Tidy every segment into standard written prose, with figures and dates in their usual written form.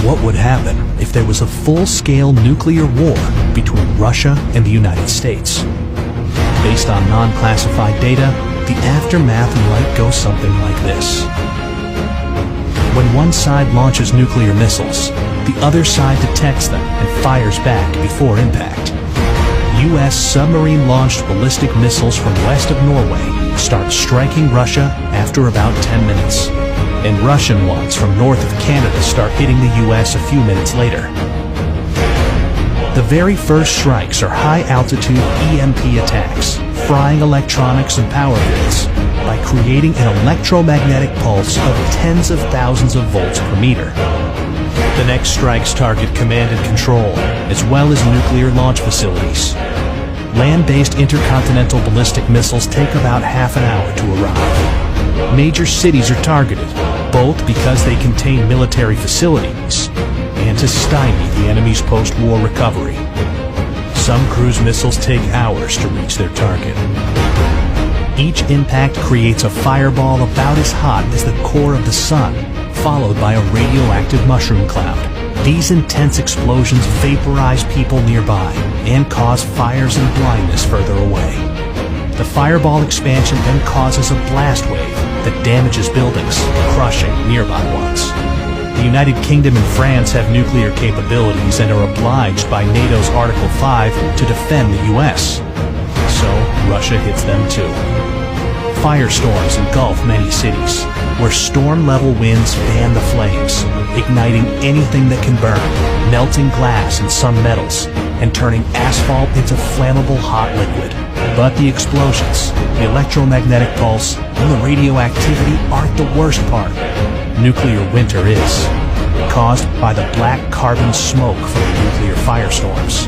What would happen if there was a full-scale nuclear war between Russia and the United States? Based on non-classified data, the aftermath might go something like this. When one side launches nuclear missiles, the other side detects them and fires back before impact. U.S. submarine-launched ballistic missiles from west of Norway start striking Russia after about 10 minutes. And Russian ones from north of Canada start hitting the U.S. a few minutes later. The very first strikes are high-altitude EMP attacks, frying electronics and power grids by creating an electromagnetic pulse of tens of thousands of volts per meter. The next strikes target command and control, as well as nuclear launch facilities. Land-based intercontinental ballistic missiles take about half an hour to arrive. Major cities are targeted, both because they contain military facilities and to stymie the enemy's post-war recovery. Some cruise missiles take hours to reach their target. Each impact creates a fireball about as hot as the core of the sun, followed by a radioactive mushroom cloud. These intense explosions vaporize people nearby and cause fires and blindness further away. The fireball expansion then causes a blast wave that damages buildings, crushing nearby ones. The United Kingdom and France have nuclear capabilities and are obliged by NATO's Article 5 to defend the U.S. So Russia hits them too. Firestorms engulf many cities, where storm-level winds fan the flames, igniting anything that can burn, melting glass and some metals, and turning asphalt into flammable hot liquid. But the explosions, the electromagnetic pulse, and the radioactivity aren't the worst part. Nuclear winter is, caused by the black carbon smoke from the nuclear firestorms.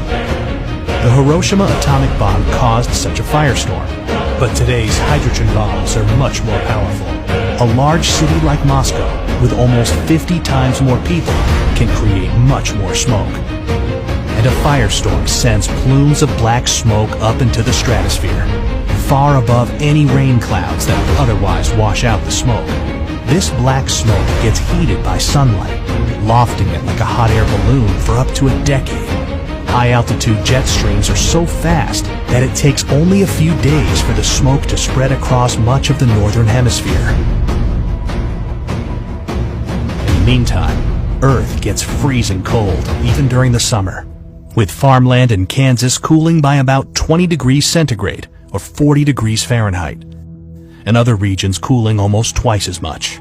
The Hiroshima atomic bomb caused such a firestorm, but today's hydrogen bombs are much more powerful. A large city like Moscow, with almost 50 times more people, can create much more smoke. And a firestorm sends plumes of black smoke up into the stratosphere, far above any rain clouds that would otherwise wash out the smoke. This black smoke gets heated by sunlight, lofting it like a hot air balloon for up to a decade. High-altitude jet streams are so fast that it takes only a few days for the smoke to spread across much of the northern hemisphere. In the meantime, Earth gets freezing cold, even during the summer, with farmland in Kansas cooling by about 20 degrees centigrade or 40 degrees Fahrenheit, and other regions cooling almost twice as much.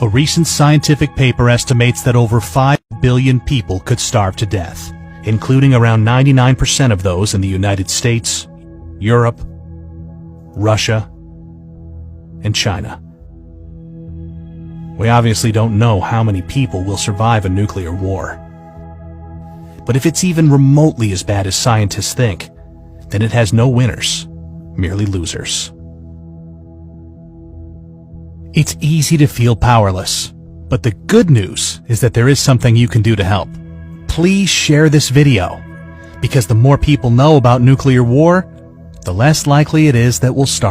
A recent scientific paper estimates that over 5 billion people could starve to death, including around 99% of those in the United States, Europe, Russia, and China. We obviously don't know how many people will survive a nuclear war. But if it's even remotely as bad as scientists think, then it has no winners, merely losers. It's easy to feel powerless, but the good news is that there is something you can do to help. Please share this video, because the more people know about nuclear war, the less likely it is that we'll start